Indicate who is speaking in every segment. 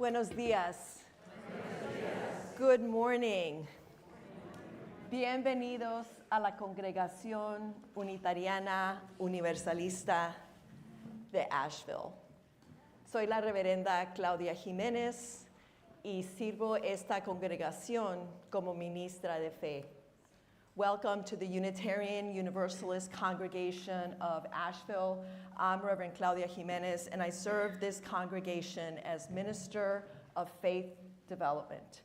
Speaker 1: Buenos días. Good morning. Bienvenidos a la Congregación Unitariana Universalista de Asheville. Soy la reverenda Claudia Jiménez y sirvo esta congregación como ministra de fe. Welcome to the Unitarian Universalist Congregation of Asheville. I'm Reverend Claudia Jiménez, and I serve this congregation as Minister of Faith Development.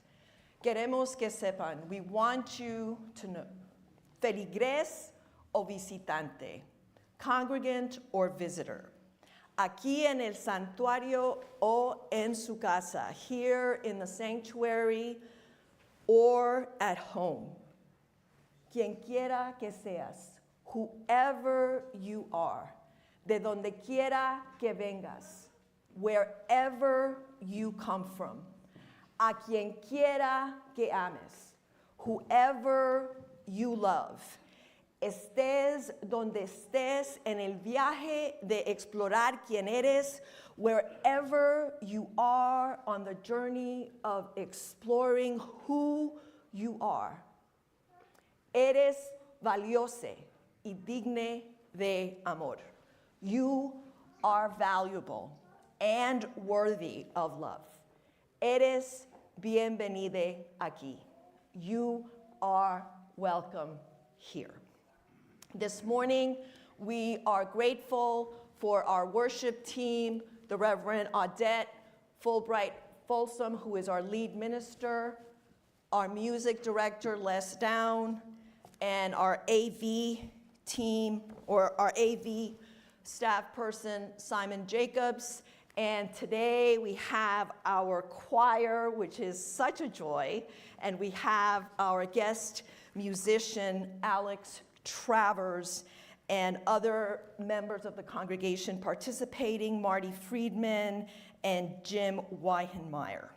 Speaker 1: Queremos que sepan, we want you to know, feligres o visitante, congregant or visitor, aquí en el santuario o en su casa, here in the sanctuary or at home. Quien quiera que seas, whoever you are, de donde quiera que vengas, wherever you come from, a quien quiera que ames, whoever you love, estés donde estés en el viaje de explorar quién eres, wherever you are on the journey of exploring who you are. Eres valiose y digne de amor. You are valuable and worthy of love. Eres bienvenida aquí. You are welcome here. This morning, we are grateful for our worship team, the Reverend Audette, Fulbright, Fulson, who is our lead minister, our music director, Les Down, and our AV team, or our AV staff person, Simon Jacobs. And today we have our choir, which is such a joy, and we have our guest musician, Alex Travers, and other members of the congregation participating, Marty Friedman and Jim Weyhenmeyer.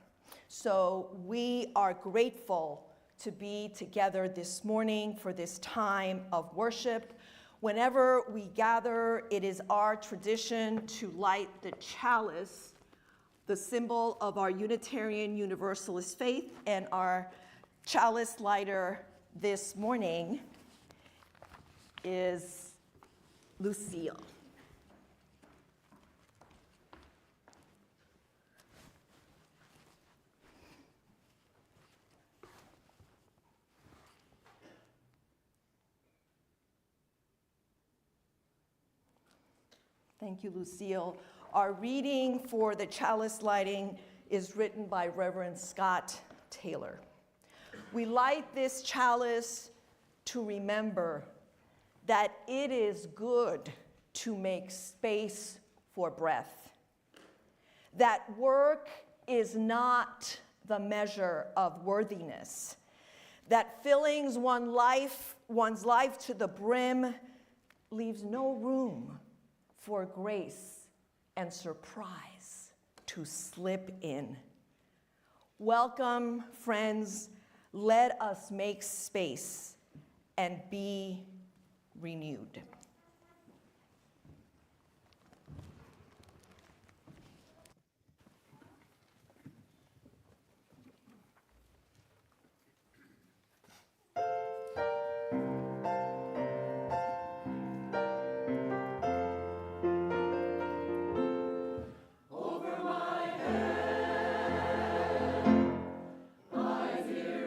Speaker 1: So we are grateful to be together this morning for this time of worship. Whenever we gather, it is our tradition to light the chalice, the symbol of our Unitarian Universalist faith, and our chalice lighter this morning is Lucille. Thank you, Lucille. Our reading for the chalice lighting is written by Reverend Scott Taylor. We light this chalice to remember that it is good to make space for breath, that work is not the measure of worthiness, that filling one's life to the brim leaves no room for grace and surprise to slip in. Welcome, friends. Let us make space and be renewed.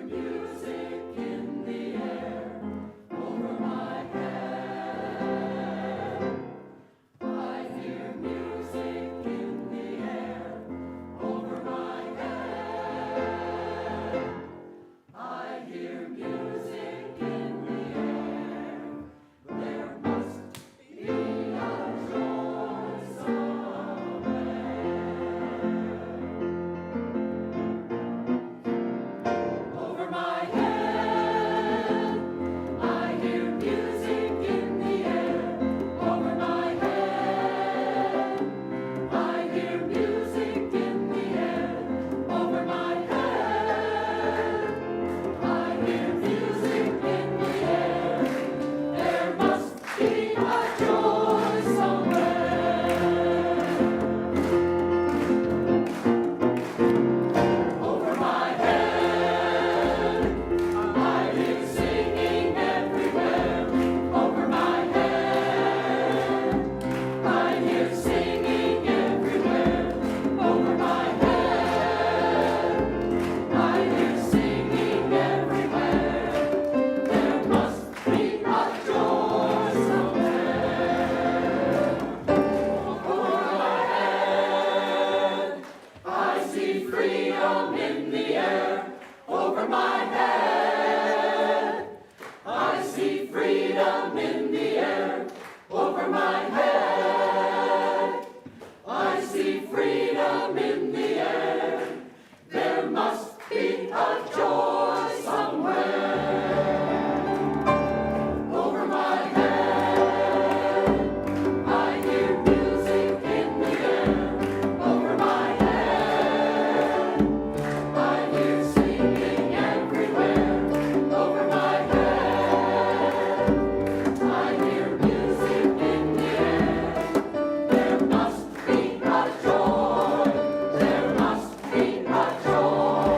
Speaker 2: Music in the air over my head. over my head. I see freedom in the air over my head. I see freedom in the air. There must be a joy somewhere. Over my head, I hear music in the air. Over my head, I hear singing everywhere. Over my head, I hear music in the air. There must be a joy. There must be a joy.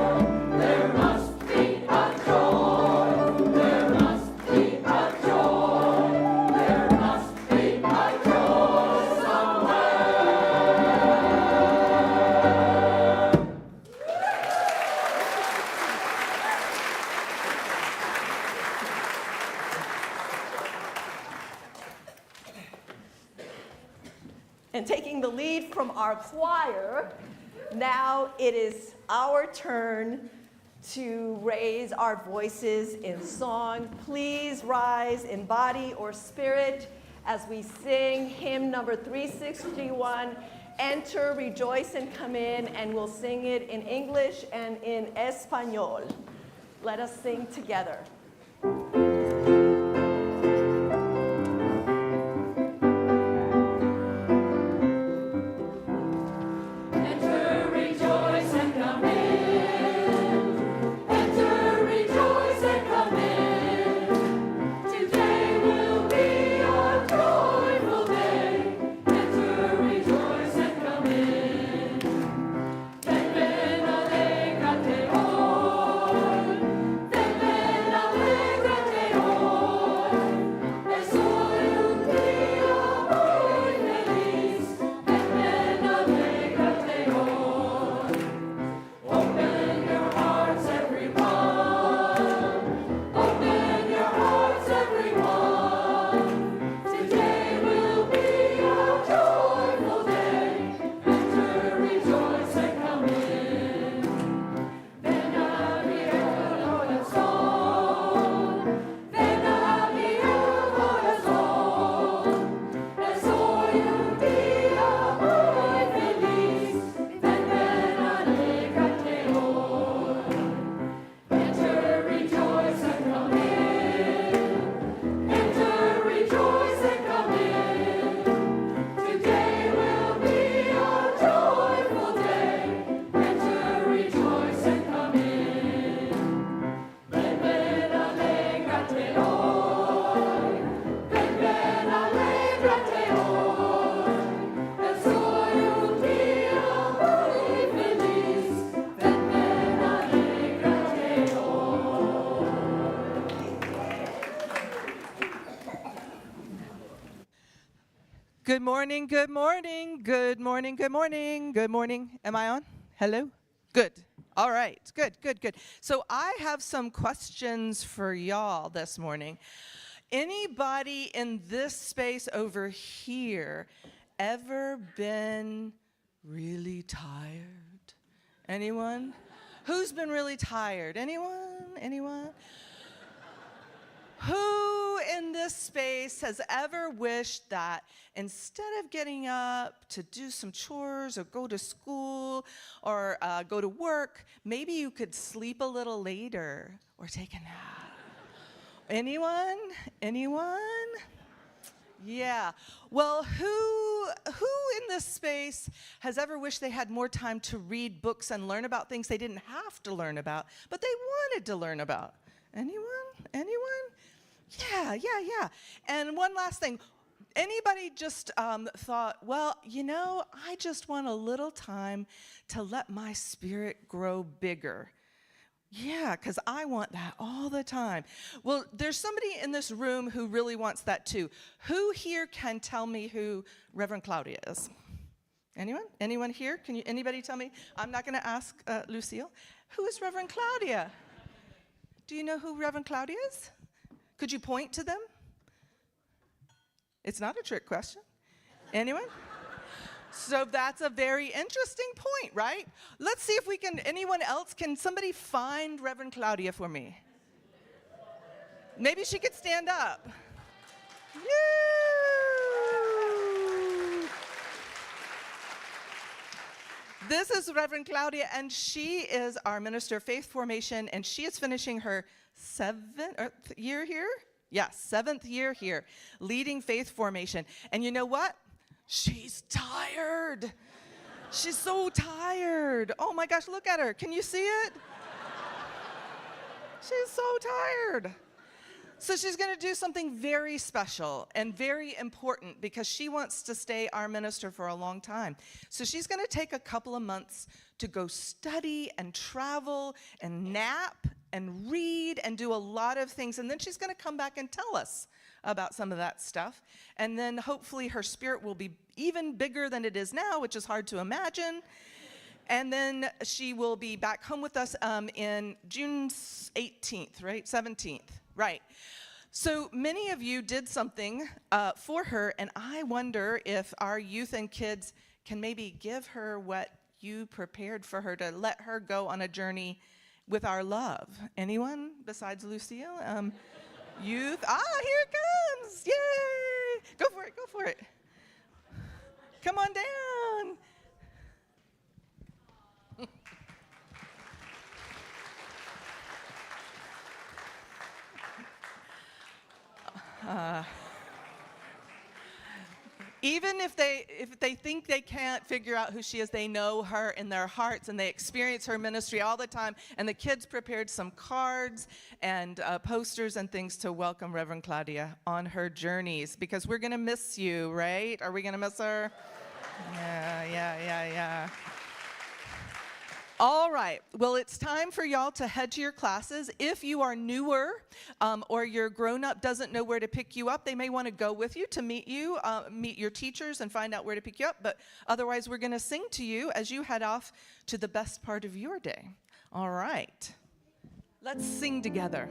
Speaker 2: There must be a joy. There must be a joy. There must be a joy somewhere.
Speaker 1: And taking the lead from our choir, now it is our turn to raise our voices in song. Please rise in body or spirit as we sing hymn number 361, Enter, Rejoice, and Come In, and we'll sing it in English and in Espanol. Let us sing together.
Speaker 2: Enter, rejoice, and come in. Enter, rejoice, and come in. Today will be our joyful day. Enter, rejoice, and come in. Ven, ven, alégrate hoy. Ven, ven, alégrate hoy. Es hoy un día muy feliz. Ven, ven, alégrate hoy. Open your hearts, everyone. Open your hearts, everyone. Today will be a joyful day. Enter, rejoice, and come in. Ven a mi corazón. Ven a mi corazón. Es hoy un día muy feliz. Ven, ven, alégrate hoy. Enter, rejoice, and come in. Enter, rejoice, and come in. Today will be a joyful day. Enter, rejoice, and come in. Ven, ven, alégrate hoy. Ven, ven, alégrate hoy. Es hoy un día muy feliz. Ven, ven, alégrate hoy.
Speaker 3: Good morning, good morning, good morning, good morning, good morning. Am I on? Hello? Good. All right. Good, good, good. So I have some questions for y'all this morning. Anybody in this space over here ever been really tired? Anyone? Who's been really tired? Anyone? Anyone? Who in this space has ever wished that instead of getting up to do some chores or go to school or go to work, maybe you could sleep a little later or take a nap? Anyone? Anyone? Yeah. Well, who in this space has ever wished they had more time to read books and learn about things they didn't have to learn about, but they wanted to learn about? Anyone? Anyone? Yeah. And one last thing. Anybody just thought, well, you know, I just want a little time to let my spirit grow bigger? Yeah, because I want that all the time. Well, there's somebody in this room who really wants that too. Who here can tell me who Reverend Claudia is? Anyone? Anyone here? Anybody tell me? I'm not going to ask Lucille. Who is Reverend Claudia? Do you know who Reverend Claudia is? Could you point to them? It's not a trick question. Anyone? So that's a very interesting point, right? Let's see if we can, anyone else, can somebody find Reverend Claudia for me? Maybe she could stand up. Yay! This is Reverend Claudia, and she is our Minister of Faith Formation, and she is finishing her 7th year here? Yes, 7th year here, leading Faith Formation. And you know what? She's tired. She's so tired. Oh my gosh, look at her. Can you see it? She's so tired. So she's going to do something very special and very important because she wants to stay our minister for a long time. So she's going to take a couple of months to go study and travel and nap and read and do a lot of things. And then she's going to come back and tell us about some of that stuff. And then hopefully her spirit will be even bigger than it is now, which is hard to imagine. And then she will be back home with us in June 18th, right? 17th, right. So many of you did something for her, and I wonder if our youth and kids can maybe give her what you prepared for her to let her go on a journey with our love. Anyone besides Lucille? Youth? Here it comes! Yay! Go for it, go for it. Come on down. Even if they think they can't figure out who she is, they know her in their hearts, and they experience her ministry all the time. And the kids prepared some cards and posters and things to welcome Reverend Claudia on her journeys, because we're going to miss you, right? Are we going to miss her? Yeah. All right, well, it's time for y'all to head to your classes. If you are newer or your grown-up doesn't know where to pick you up, they may want to go with you to meet you, meet your teachers and find out where to pick you up. But otherwise, we're going to sing to you as you head off to the best part of your day. All right, let's sing together.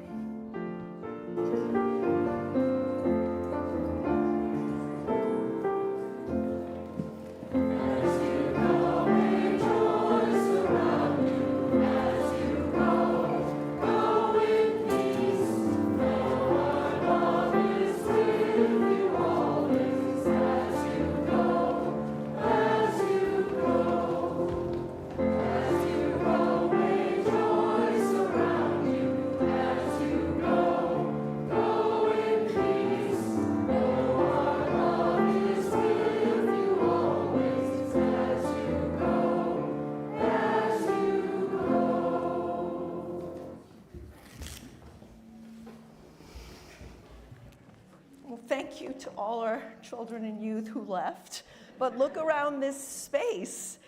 Speaker 1: Thank you to all our children and youth who left. But look around this space.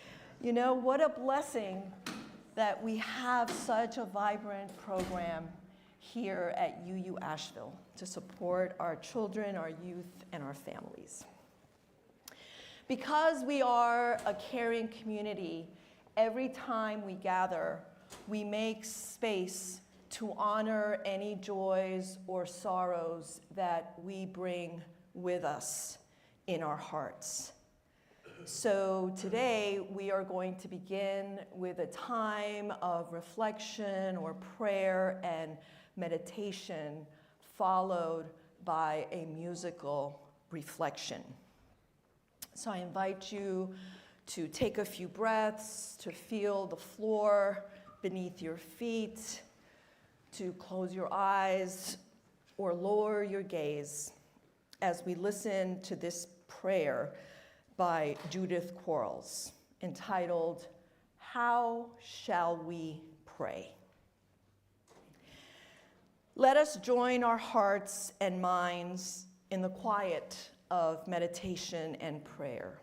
Speaker 1: You know, what a blessing that we have such a vibrant program here at UU Asheville to support our children, our youth, and our families. Because we are a caring community, every time we gather, we make space to honor any joys or sorrows that we bring with us in our hearts. So today we are going to begin with a time of reflection or prayer and meditation, followed by a musical reflection. So I invite you to take a few breaths, to feel the floor beneath your feet, to close your eyes or lower your gaze as we listen to this prayer by Judith Quarles entitled, How Shall We Pray? Let us join our hearts and minds in the quiet of meditation and prayer.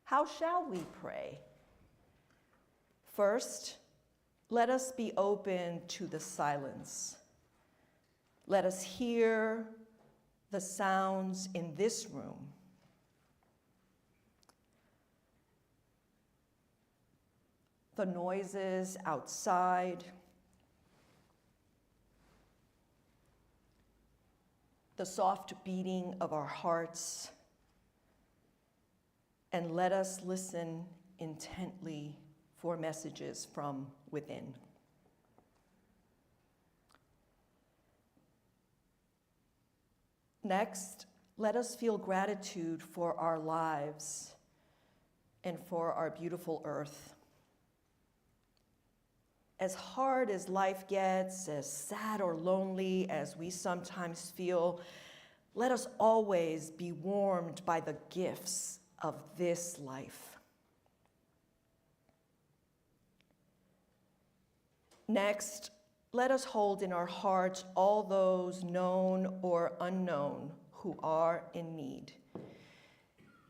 Speaker 1: How shall we pray? First, let us be open to the silence. Let us hear the sounds in this room. The noises outside. The soft beating of our hearts. and let us listen intently for messages from within. Next, let us feel gratitude for our lives and for our beautiful earth. As hard as life gets, as sad or lonely as we sometimes feel, let us always be warmed by the gifts of this life. Next, let us hold in our hearts all those known or unknown who are in need.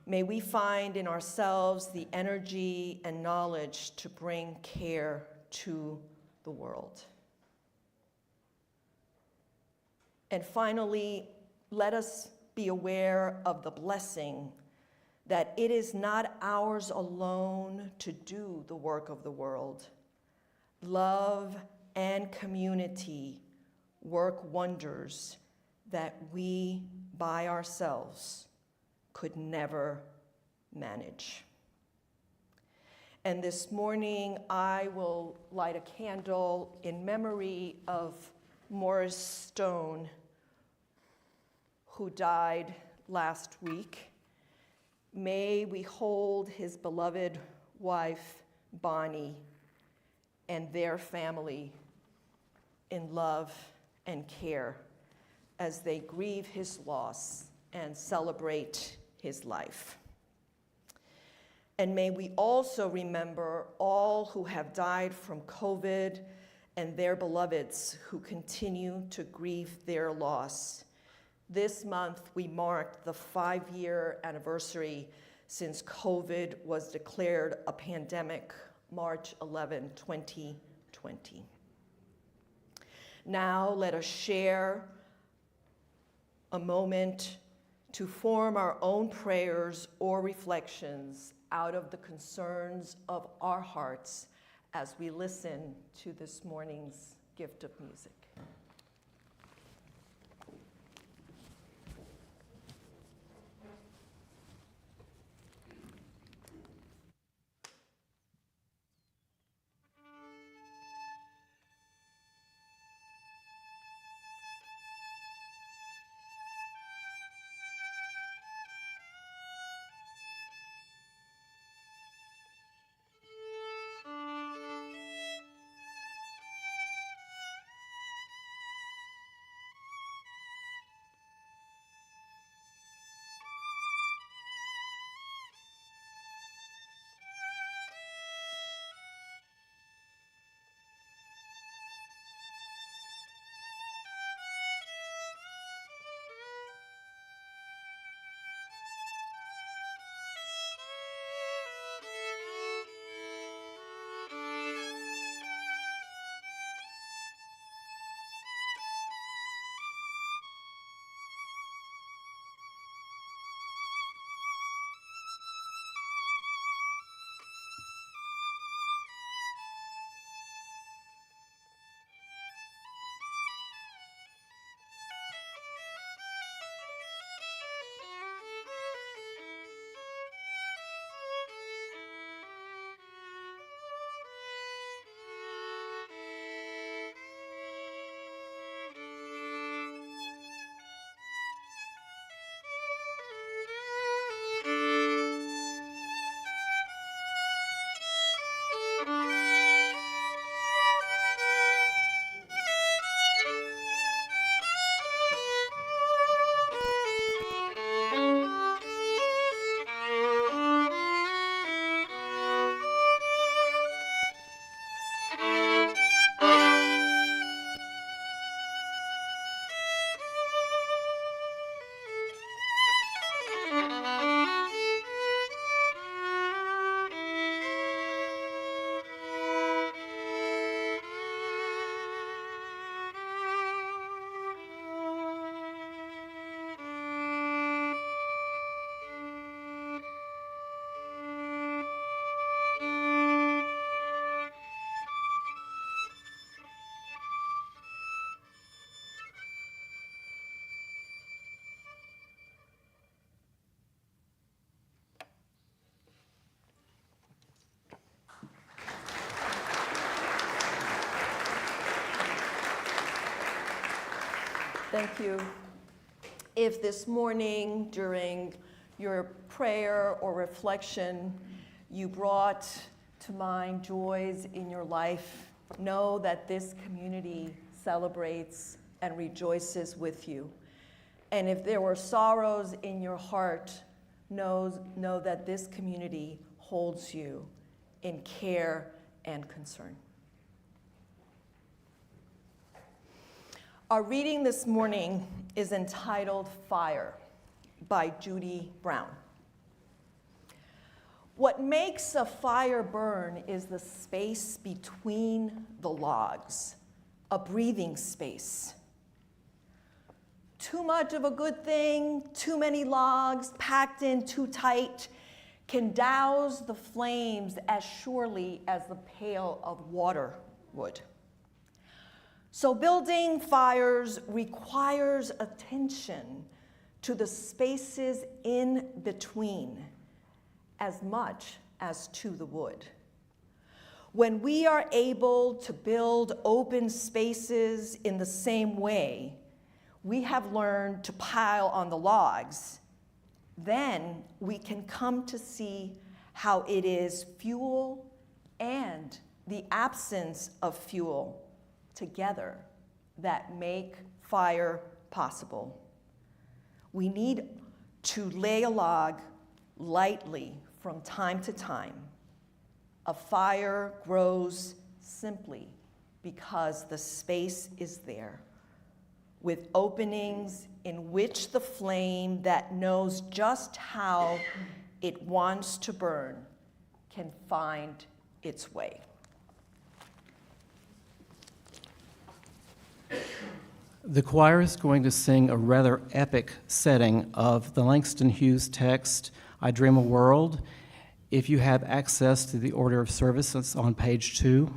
Speaker 1: May we find in ourselves the energy and knowledge to bring care to the world. And finally, let us be aware of the blessing that it is not ours alone to do the work of the world. Love and community work wonders that we by ourselves could never manage. And this morning, I will light a candle in memory of Morris Stone, who died last week. May we hold his beloved wife, Bonnie, and their family in love and care as they grieve his loss and celebrate his life. And may we also remember all who have died from COVID and their beloveds who continue to grieve their loss. This month, we marked the 5-year anniversary since COVID was declared a pandemic, March 11, 2020. Now, let us share a moment to form our own prayers or reflections out of the concerns of our hearts as we listen to this morning's gift of music. Thank you. If this morning during your prayer or reflection you brought to mind joys in your life, know that this community celebrates and rejoices with you. And if there were sorrows in your heart, know that this community holds you in care and concern. Our reading this morning is entitled Fire by Judy Brown. What makes a fire burn is the space between the logs, a breathing space. Too much of a good thing, too many logs packed in too tight can douse the flames as surely as the pail of water would. So building fires requires attention to the spaces in between as much as to the wood. When we are able to build open spaces in the same way we have learned to pile on the logs, then we can come to see how it is fuel and the absence of fuel together that make fire possible. We need to lay a log lightly from time to time. A fire grows simply because the space is there, with openings in which the flame that knows just how it wants to burn can find its way.
Speaker 4: The choir is going to sing a rather epic setting of the Langston Hughes text, I Dream a World. If you have access to the order of service, it's on page 2.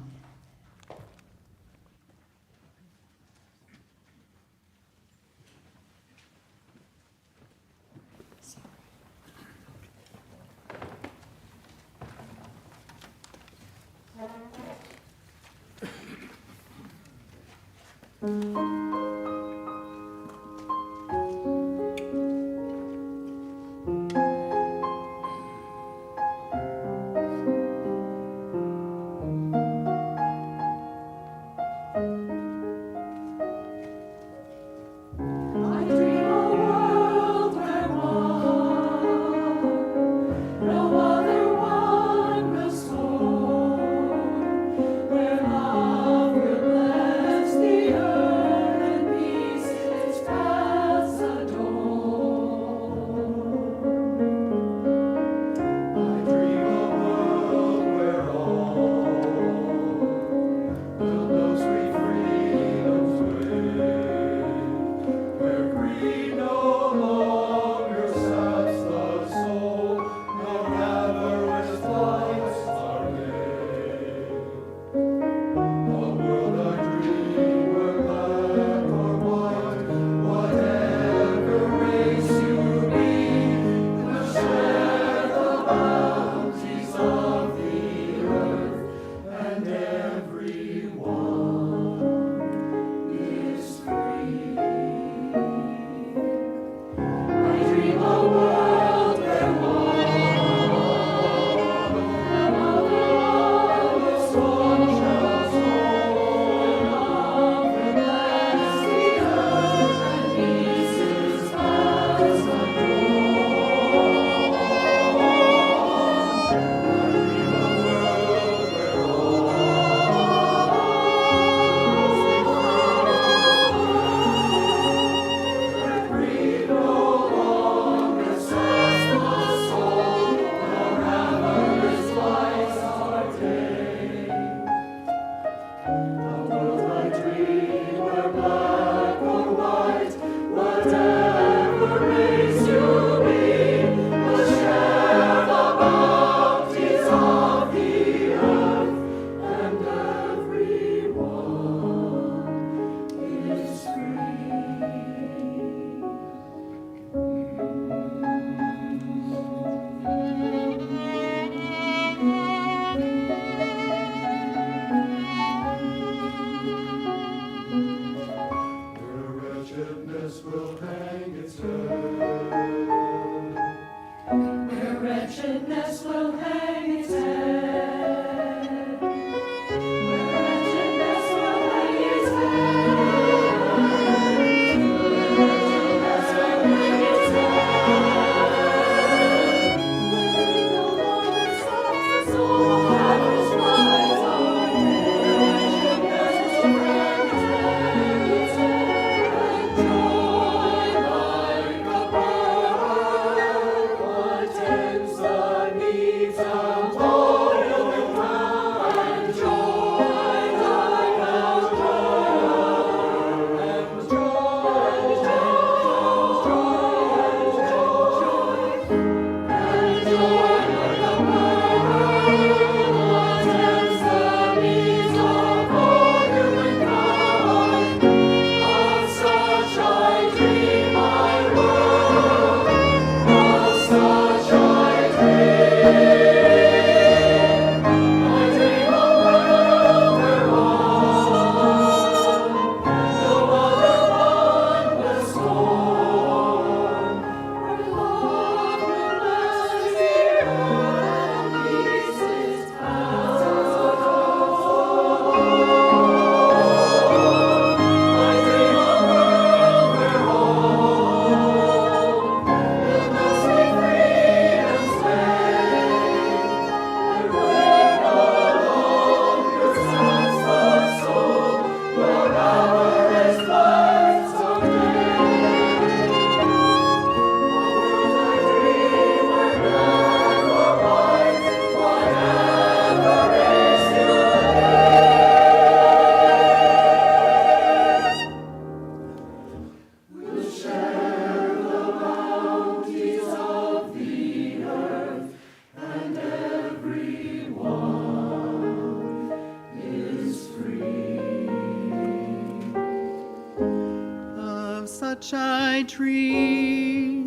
Speaker 5: Of such I dream,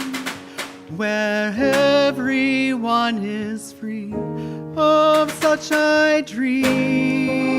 Speaker 5: where everyone is free. Of such I dream.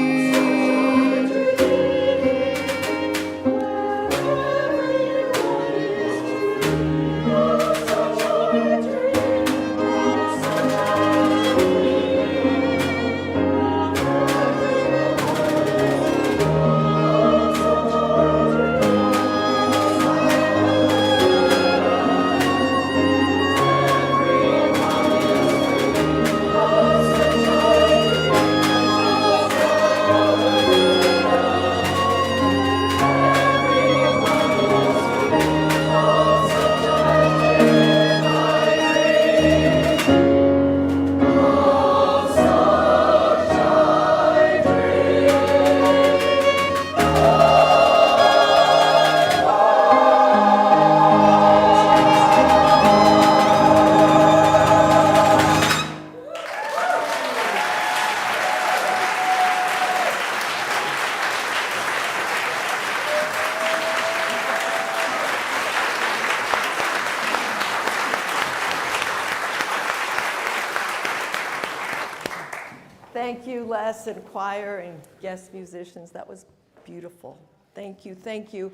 Speaker 1: Thank you, Les and choir and guest musicians. That was beautiful. Thank you, thank you.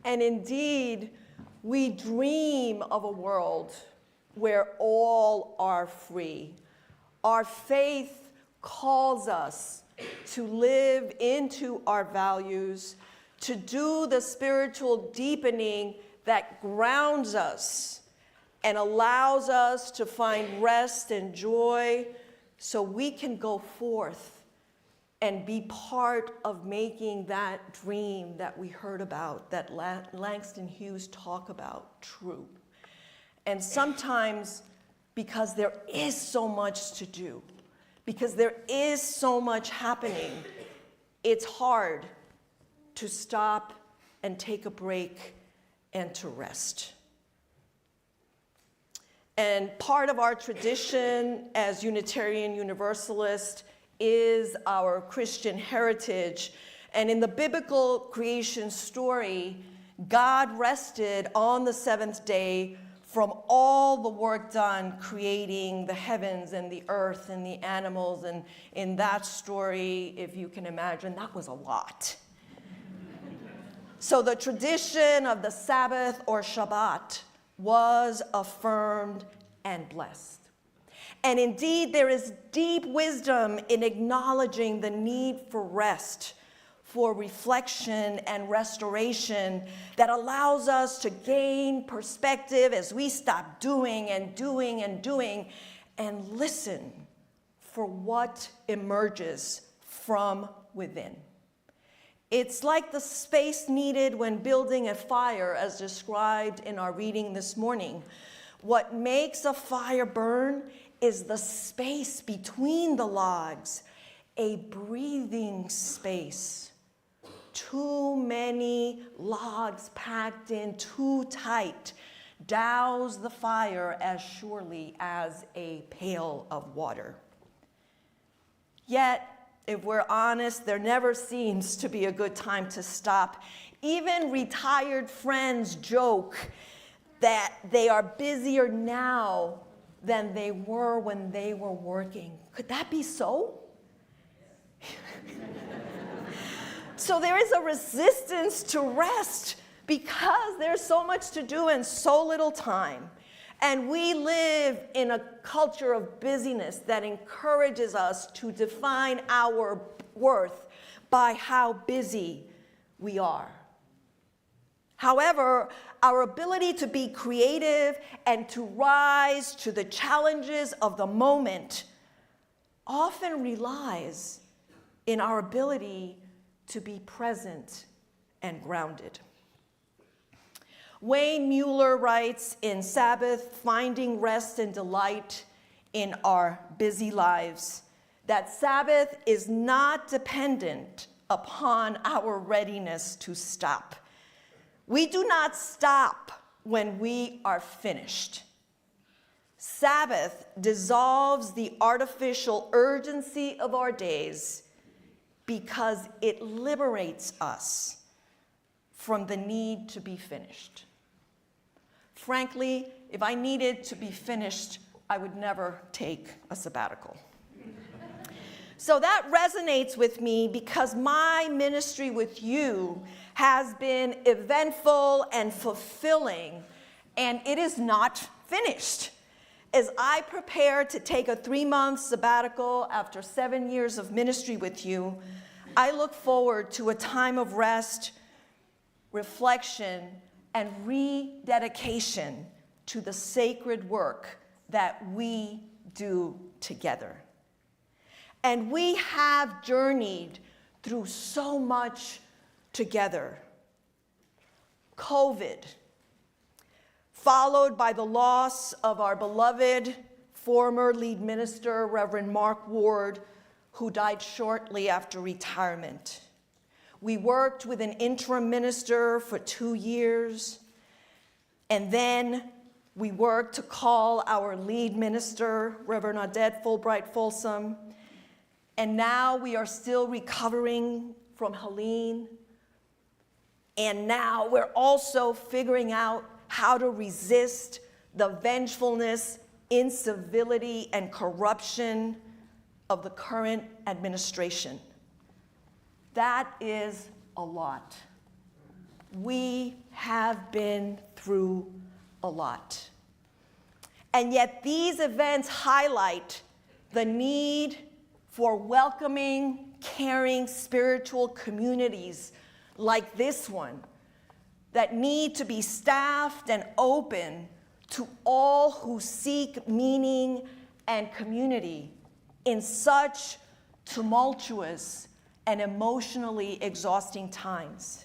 Speaker 1: And indeed, we dream of a world where all are free. Our faith calls us to live into our values, to do the spiritual deepening that grounds us and allows us to find rest and joy so we can go forth and be part of making that dream that we heard about, that Langston Hughes talked about, true. And sometimes, because there is so much to do, because there is so much happening, it's hard to stop and take a break and to rest. And part of our tradition as Unitarian Universalist is our Christian heritage. And in the biblical creation story, God rested on the seventh day from all the work done creating the heavens and the earth and the animals. And in that story, if you can imagine, that was a lot. So the tradition of the Sabbath or Shabbat was affirmed and blessed. And indeed, there is deep wisdom in acknowledging the need for rest, for reflection and restoration that allows us to gain perspective as we stop doing and doing and doing and listen for what emerges from within. It's like the space needed when building a fire, as described in our reading this morning. What makes a fire burn is the space between the logs, a breathing space. Too many logs packed in too tight douse the fire as surely as a pail of water. Yet, if we're honest, there never seems to be a good time to stop. Even retired friends joke that they are busier now than they were when they were working. Could that be so? So there is a resistance to rest because there's so much to do and so little time. And we live in a culture of busyness that encourages us to define our worth by how busy we are. However, our ability to be creative and to rise to the challenges of the moment often relies in our ability to be present and grounded. Weyhenmeyer writes in Sabbath, Finding Rest and Delight in Our Busy Lives, that Sabbath is not dependent upon our readiness to stop. We do not stop when we are finished. Sabbath dissolves the artificial urgency of our days because it liberates us from the need to be finished. Frankly, if I needed to be finished, I would never take a sabbatical. So that resonates with me because my ministry with you has been eventful and fulfilling, and it is not finished. As I prepare to take a 3-month sabbatical after 7 years of ministry with you, I look forward to a time of rest, reflection, and rededication to the sacred work that we do together. And we have journeyed through so much together. COVID, followed by the loss of our beloved former lead minister, Reverend Mark Ward, who died shortly after retirement. We worked with an interim minister for 2 years, and then we worked to call our lead minister, Reverend Audette Fulbright Fulson, and now we are still recovering from Helene, and now we're also figuring out how to resist the vengefulness, incivility, and corruption of the current administration. That is a lot. We have been through a lot. And yet these events highlight the need for welcoming, caring, spiritual communities like this one that need to be staffed and open to all who seek meaning and community in such tumultuous and emotionally exhausting times.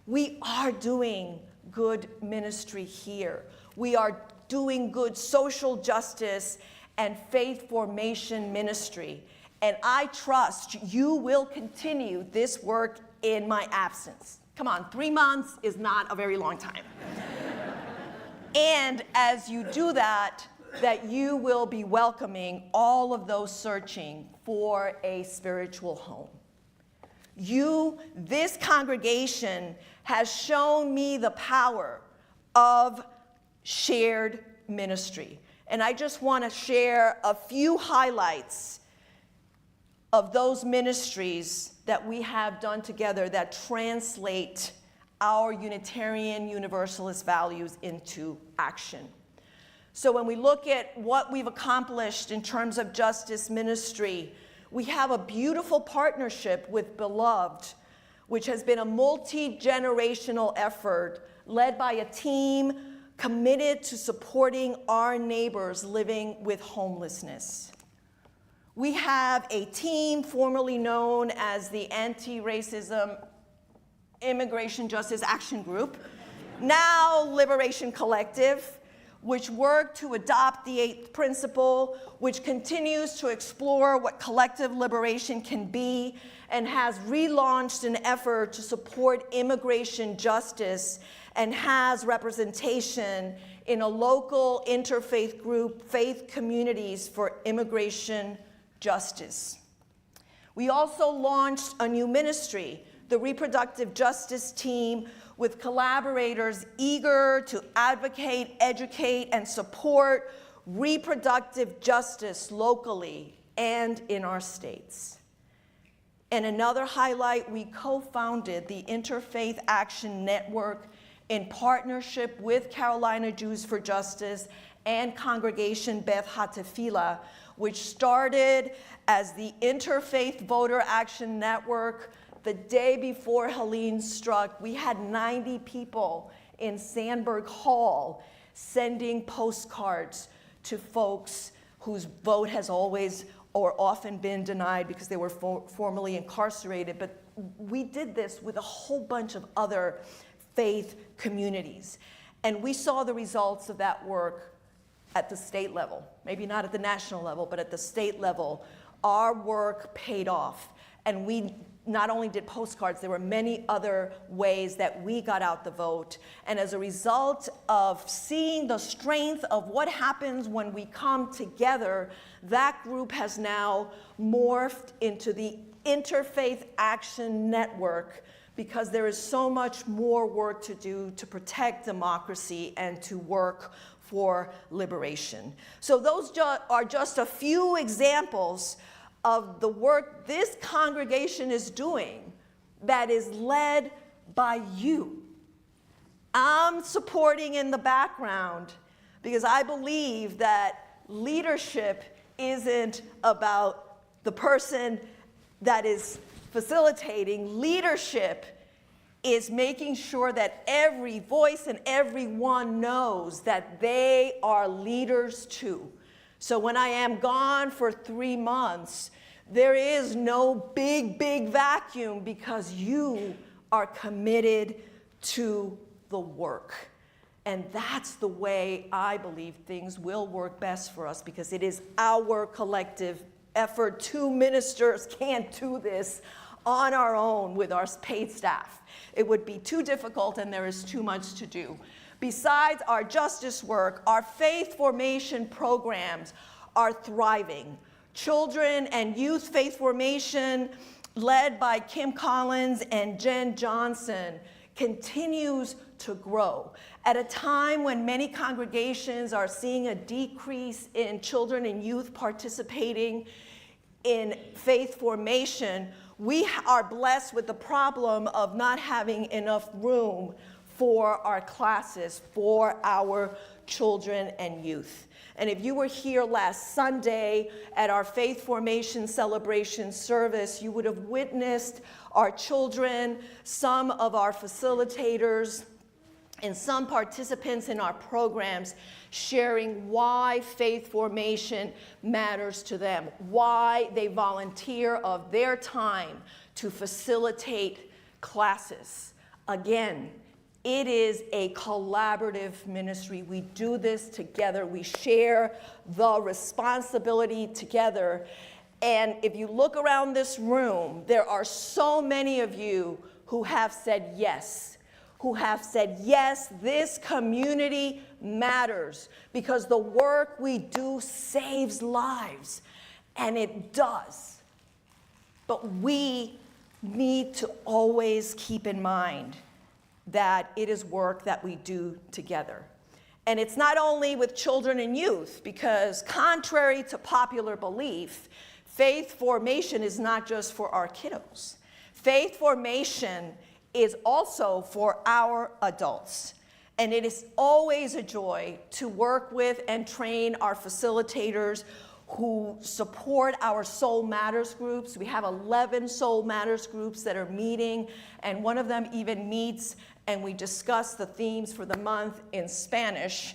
Speaker 1: We are doing good ministry here. We are doing good social justice and faith formation ministry. And I trust you will continue this work in my absence. Come on, 3 months is not a very long time. And as you do that you will be welcoming all of those searching for a spiritual home. This congregation has shown me the power of shared ministry. And I just want to share a few highlights of those ministries that we have done together that translate our Unitarian Universalist values into action. So when we look at what we've accomplished in terms of justice ministry, we have a beautiful partnership with Beloved, which has been a multi-generational effort led by a team committed to supporting our neighbors living with homelessness. We have a team formerly known as the Anti-Racism Immigration Justice Action Group, now Liberation Collective, which worked to adopt the 8th principle, which continues to explore what collective liberation can be, and has relaunched an effort to support immigration justice and has representation in a local interfaith group, Faith Communities for Immigration Justice. We also launched a new ministry, the Reproductive Justice Team, with collaborators eager to advocate, educate, and support reproductive justice locally and in our states. And another highlight, we co-founded the Interfaith Action Network in partnership with Carolina Jews for Justice and Congregation Beth Hatefila, which started as the Interfaith Voter Action Network. The day before Helene struck, we had 90 people in Sandberg Hall sending postcards to folks whose vote has always or often been denied because they were formerly incarcerated. But we did this with a whole bunch of other faith communities. And we saw the results of that work at the state level, maybe not at the national level, but at the state level. Our work paid off. And we not only did postcards, there were many other ways that we got out the vote. And as a result of seeing the strength of what happens when we come together, that group has now morphed into the interfaith action network because there is so much more work to do to protect democracy and to work for liberation. So those are just a few examples of the work this congregation is doing that is led by you. I'm supporting in the background because I believe that leadership isn't about the person that is facilitating. Leadership is making sure that every voice and everyone knows that they are leaders too. So when I am gone for 3 months, there is no big vacuum because you are committed to the work. And that's the way I believe things will work best for us, because it is our collective effort. 2 ministers can't do this on our own with our paid staff. It would be too difficult, and there is too much to do. Besides our justice work, our faith formation programs are thriving. Children and youth faith formation, led by Kim Collins and Jen Johnson, continues to grow. At a time when many congregations are seeing a decrease in children and youth participating in faith formation, we are blessed with the problem of not having enough room for our classes, for our children and youth. And if you were here last Sunday at our faith formation celebration service, you would have witnessed our children, some of our facilitators, and some participants in our programs sharing why faith formation matters to them, why they volunteer of their time to facilitate classes. Again, it is a collaborative ministry. We do this together. We share the responsibility together. And if you look around this room, there are so many of you who have said yes, this community matters because the work we do saves lives, and it does. But we need to always keep in mind that it is work that we do together. And it's not only with children and youth, because contrary to popular belief, faith formation is not just for our kiddos. Faith formation is also for our adults. And it is always a joy to work with and train our facilitators who support our Soul Matters groups. We have 11 Soul Matters groups that are meeting, and one of them even meets and we discuss the themes for the month in Spanish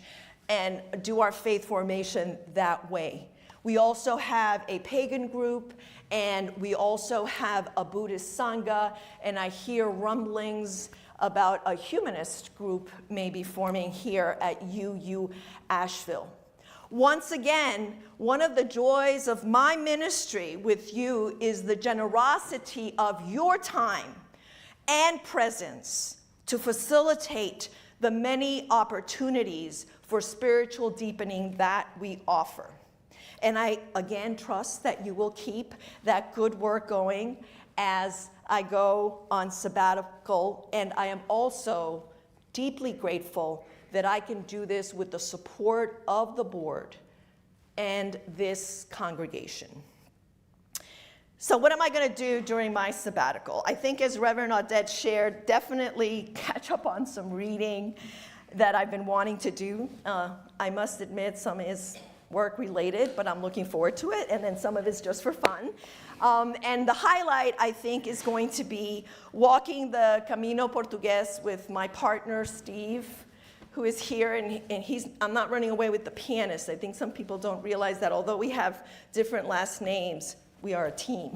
Speaker 1: and do our faith formation that way. We also have a pagan group, and we also have a Buddhist Sangha, and I hear rumblings about a humanist group maybe forming here at UU Asheville. Once again, one of the joys of my ministry with you is the generosity of your time and presence to facilitate the many opportunities for spiritual deepening that we offer. And I, again, trust that you will keep that good work going as I go on sabbatical. And I am also deeply grateful that I can do this with the support of the board and this congregation. So what am I going to do during my sabbatical? I think, as Reverend Audette shared, definitely catch up on some reading that I've been wanting to do. I must admit, some is work-related, but I'm looking forward to it, and then some of it's just for fun. And the highlight, I think, is going to be walking the Camino Portugués with my partner, Steve, who is here, and I'm not running away with the pianist. I think some people don't realize that although we have different last names, we are a team.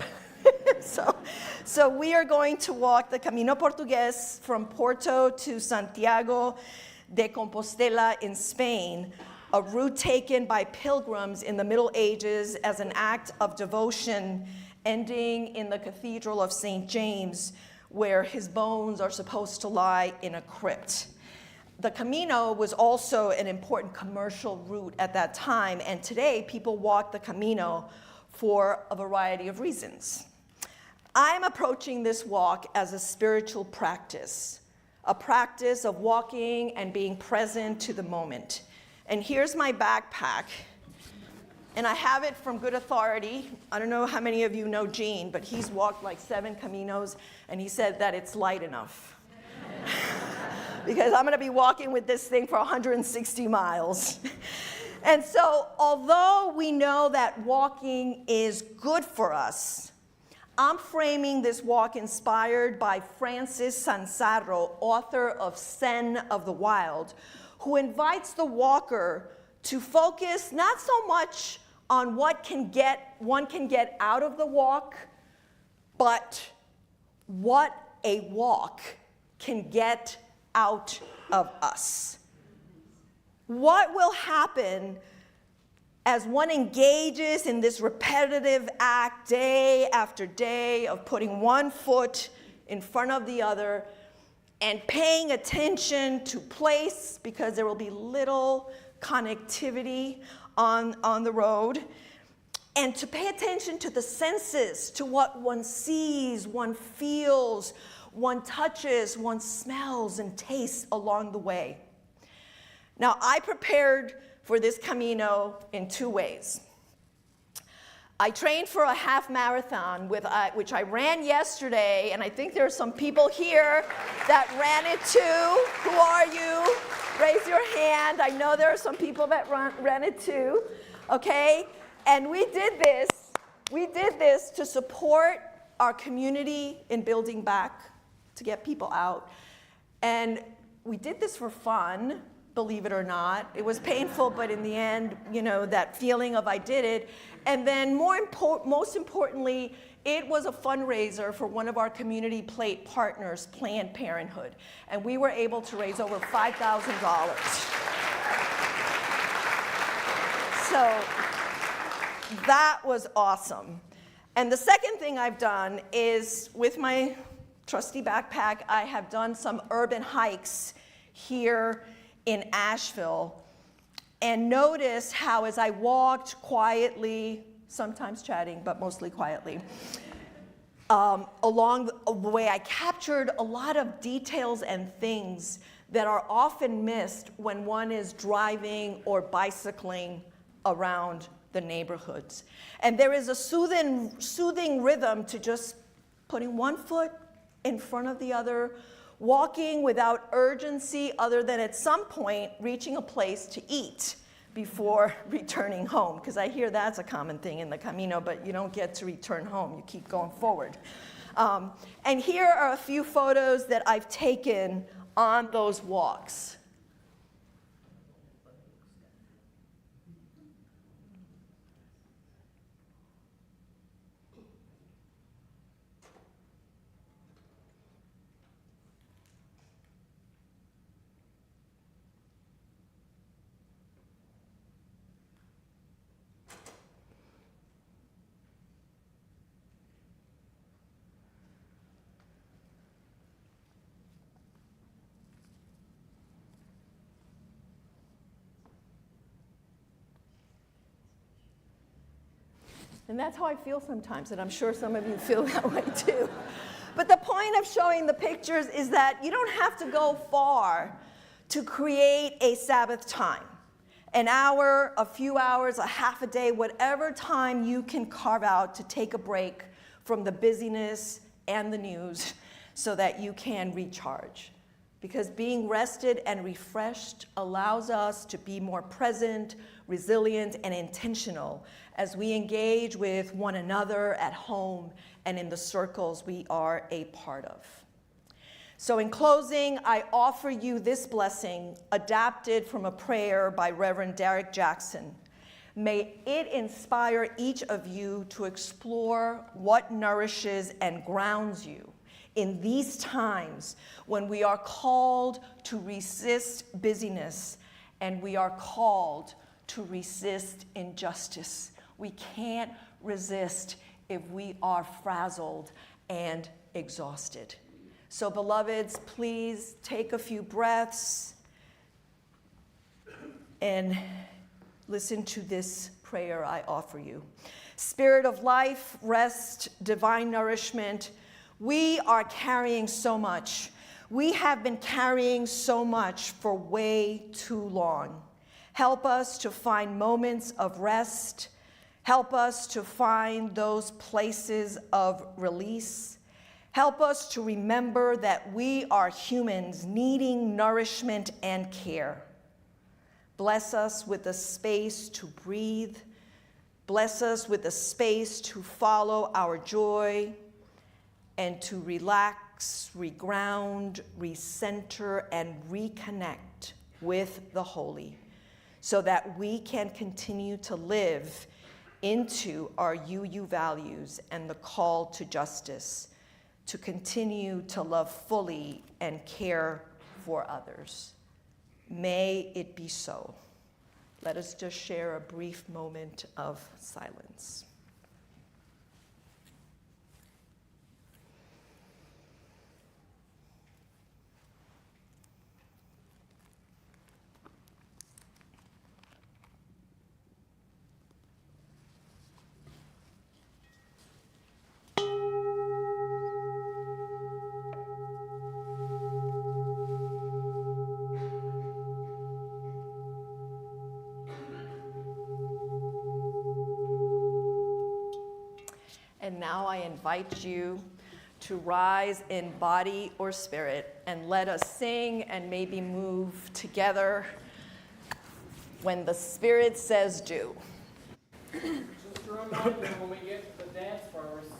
Speaker 1: So we are going to walk the Camino Portugués from Porto to Santiago de Compostela in Spain, a route taken by pilgrims in the Middle Ages as an act of devotion, ending in the Cathedral of St. James, where his bones are supposed to lie in a crypt. The Camino was also an important commercial route at that time, and today people walk the Camino for a variety of reasons. I'm approaching this walk as a spiritual practice, a practice of walking and being present to the moment. And here's my backpack. And I have it from good authority. I don't know how many of you know Gene, but he's walked like 7 Caminos, and he said that it's light enough. Because I'm gonna be walking with this thing for 160 miles. And so, although we know that walking is good for us, I'm framing this walk inspired by Francis Sansarro, author of Zen of the Wild, who invites the walker to focus not so much on what one can get out of the walk, but what a walk can get out of us. What will happen as one engages in this repetitive act day after day of putting one foot in front of the other and paying attention to place, because there will be little connectivity on the road, and to pay attention to the senses, to what one sees, one feels, one touches, one smells and tastes along the way. Now, I prepared for this Camino in 2 ways. I trained for a half marathon, which I ran yesterday, and I think there are some people here that ran it too. Who are you? Raise your hand. I know there are some people that ran it too, okay? And we did this to support our community in building back, to get people out. And we did this for fun, believe it or not. It was painful, but in the end, you know, that feeling of I did it. And then most importantly, it was a fundraiser for one of our community partners, Planned Parenthood. And we were able to raise over $5,000. So that was awesome. And the second thing I've done is, with my trusty backpack, I have done some urban hikes here in Asheville, and notice how as I walked quietly, sometimes chatting, but mostly quietly, along the way, I captured a lot of details and things that are often missed when one is driving or bicycling around the neighborhoods. And there is a soothing rhythm to just putting one foot in front of the other, walking without urgency other than at some point reaching a place to eat before returning home, because I hear that's a common thing in the Camino, but you don't get to return home, you keep going forward. And here are a few photos that I've taken on those walks. And that's how I feel sometimes, and I'm sure some of you feel that way too. But the point of showing the pictures is that you don't have to go far to create a Sabbath time. An hour, a few hours, a half a day, whatever time you can carve out to take a break from the busyness and the news so that you can recharge. Because being rested and refreshed allows us to be more present, resilient, and intentional as we engage with one another at home and in the circles we are a part of. So in closing, I offer you this blessing adapted from a prayer by Reverend Derek Jackson. May it inspire each of you to explore what nourishes and grounds you in these times when we are called to resist busyness and we are called to resist injustice. We can't resist if we are frazzled and exhausted. So, beloveds, please take a few breaths and listen to this prayer. prayer I offer you. Spirit of life, rest, divine nourishment, we are carrying so much. We have been carrying so much for way too long. Help us to find moments of rest. Help us to find those places of release. Help us to remember that we are humans needing nourishment and care. Bless us with the space to breathe. Bless us with the space to follow our joy and to relax, reground, recenter, and reconnect with the holy so that we can continue to live into our UU values and the call to justice, to continue to love fully and care for others. May it be so. Let us just share a brief moment of silence. And now I invite you to rise in body or spirit and let us sing and maybe move together when the Spirit says do.
Speaker 6: Just a reminder when we get to the dance first.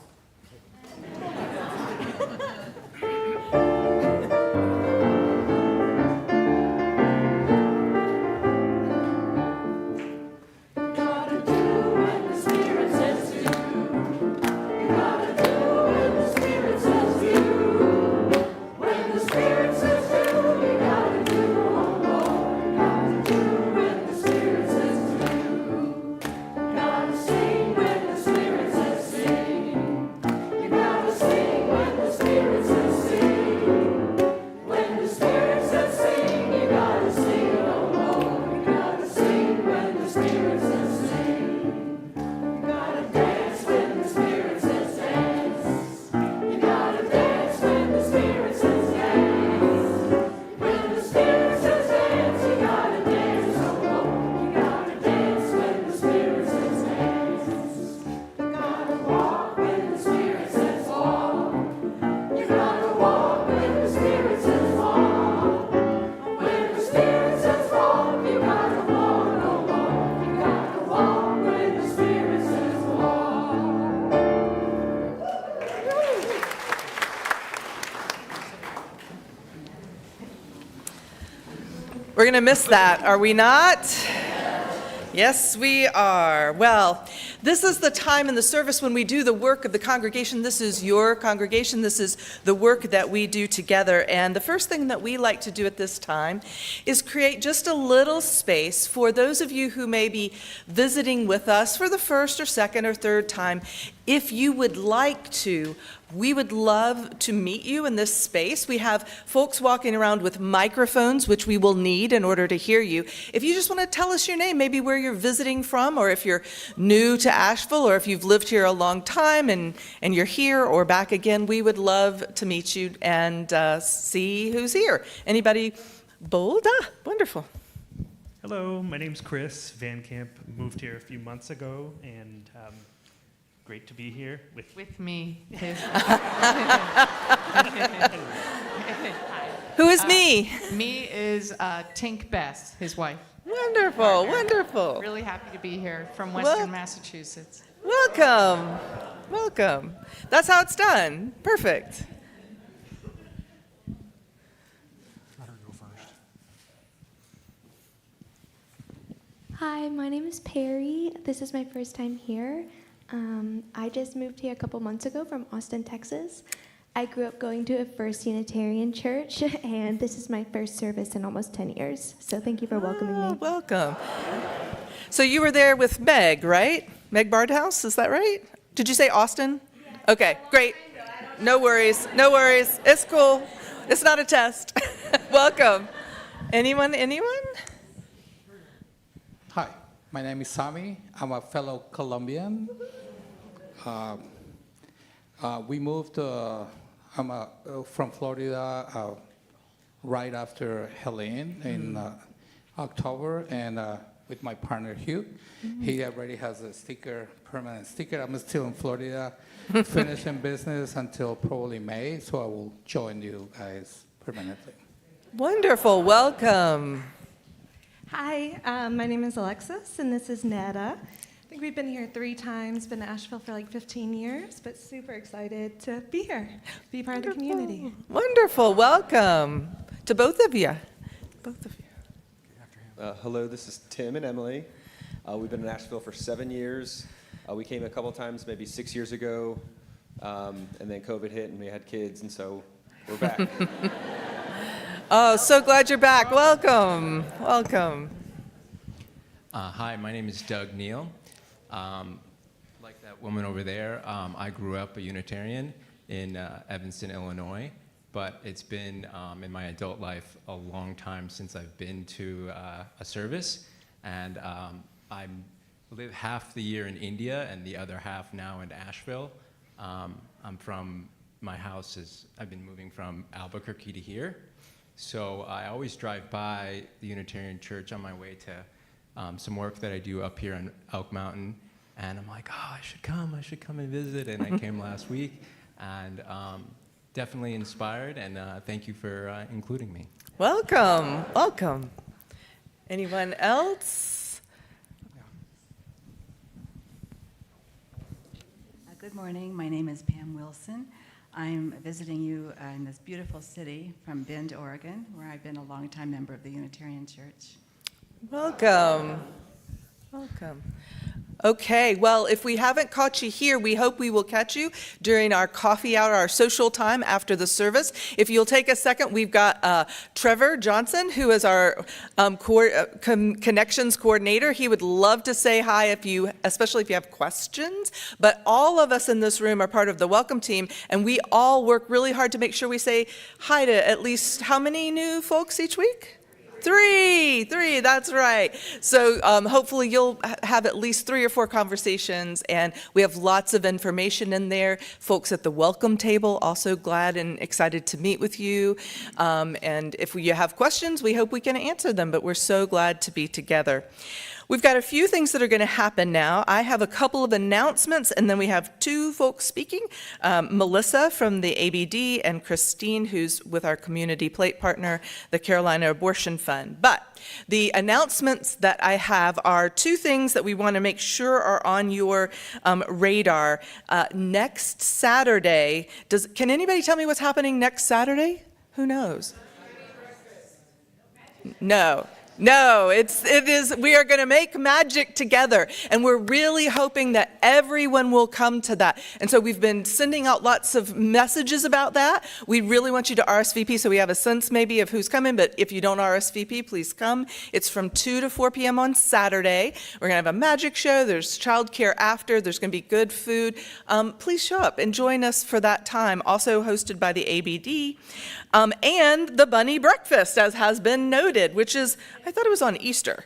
Speaker 3: We're going to miss that, are we not? Yes, we are. Well, this is the time in the service when we do the work of the congregation. This is your congregation. This is the work that we do together. And the first thing that we like to do at this time is create just a little space for those of you who may be visiting with us for the first or second or third time. If you would like to, we would love to meet you in this space. We have folks walking around with microphones, which we will need in order to hear you. If you just want to tell us your name, maybe where you're visiting from, or if you're new to Asheville, or if you've lived here a long time and you're here or back again, we would love to meet you and see who's here. Anybody bold? Ah, wonderful.
Speaker 7: Hello, my name's Chris Van Camp. Moved here a few months ago, and great to be here with
Speaker 8: me.
Speaker 3: Who is me?
Speaker 8: Me is Tink Bess, his wife.
Speaker 3: Wonderful, wonderful.
Speaker 8: Really happy to be here from Western Massachusetts.
Speaker 3: Welcome, welcome. That's how it's done. Perfect.
Speaker 7: Let her go first.
Speaker 9: Hi, my name is Perry. This is my first time here. I just moved here a couple months ago from Austin, Texas. I grew up going to a First Unitarian Church, and this is my first service in almost 10 years. So thank you for welcoming me.
Speaker 3: Welcome. So you were there with Meg, right? Meg Bardhouse, is that right? Did you say Austin? Yes. Okay, great. No worries, no worries. It's cool. It's not a test. Welcome. Anyone?
Speaker 10: Hi, My name is Sami. I'm a fellow Colombian. We moved, from Florida right after Helene in October, and with my partner Hugh. He already has a sticker, permanent sticker. I'm still in Florida, finishing business until probably May, so I will join you guys permanently.
Speaker 3: Wonderful. Welcome.
Speaker 11: Hi, my name is Alexis, and this is Netta. I think we've been here 3 times, been to Asheville for like 15 years, but super excited to be here, be part of the community.
Speaker 3: Wonderful. Welcome to both of you. Both of you.
Speaker 12: Hello, this is Tim and Emily. We've been in Asheville for 7 years. We came a couple times, maybe 6 years ago, and then COVID hit and we had kids, and so we're back.
Speaker 3: Oh, so glad you're back. Welcome. Welcome.
Speaker 13: Hi, my name is Doug Neal. Like that woman over there, I grew up a Unitarian in Evanston, Illinois, but it's been in my adult life a long time since I've been to a service, and I live half the year in India and the other half now in Asheville. My house is, I've been moving from Albuquerque to here, so I always drive by the Unitarian Church on my way to some work that I do up here on Elk Mountain, and I'm like, oh, I should come and visit, and I came last week, and definitely inspired, and thank you for including me.
Speaker 3: Welcome. Welcome. Anyone else?
Speaker 14: Good morning. My name is Pam Wilson. I'm visiting you in this beautiful city from Bend, Oregon, where I've been a longtime member of the Unitarian Church.
Speaker 3: Welcome. Welcome. Okay, well, if we haven't caught you here, we hope we will catch you during our coffee hour, our social time after the service. If you'll take a second, we've got Trevor Johnson, who is our connections coordinator. He would love to say hi, especially if you have questions. But all of us in this room are part of the welcome team, and we all work really hard to make sure we say hi to at least how many new folks each week? Three, that's right. So hopefully you'll have at least 3 or 4 conversations, and we have lots of information in there. Folks at the welcome table also glad and excited to meet with you. And if you have questions, we hope we can answer them, but we're so glad to be together. We've got a few things that are going to happen now. I have a couple of announcements, and then we have 2 folks speaking, Melissa from the ABD and Christine, who's with our community plate partner, the Carolina Abortion Fund. But the announcements that I have are 2 things that we want to make sure are on your radar. Next Saturday, can anybody tell me what's happening next Saturday? Who knows? No, it is, we are going to make magic together, and we're really hoping that everyone will come to that. And so we've been sending out lots of messages about that. We really want you to RSVP so we have a sense maybe of who's coming, but if you don't RSVP, please come. It's from 2 to 4 p.m. on Saturday. We're going to have a magic show. There's childcare after. There's going to be good food. Please show up and join us for that time, also hosted by the ABD. And the Bunny Breakfast, as has been noted, which is, I thought it was on Easter.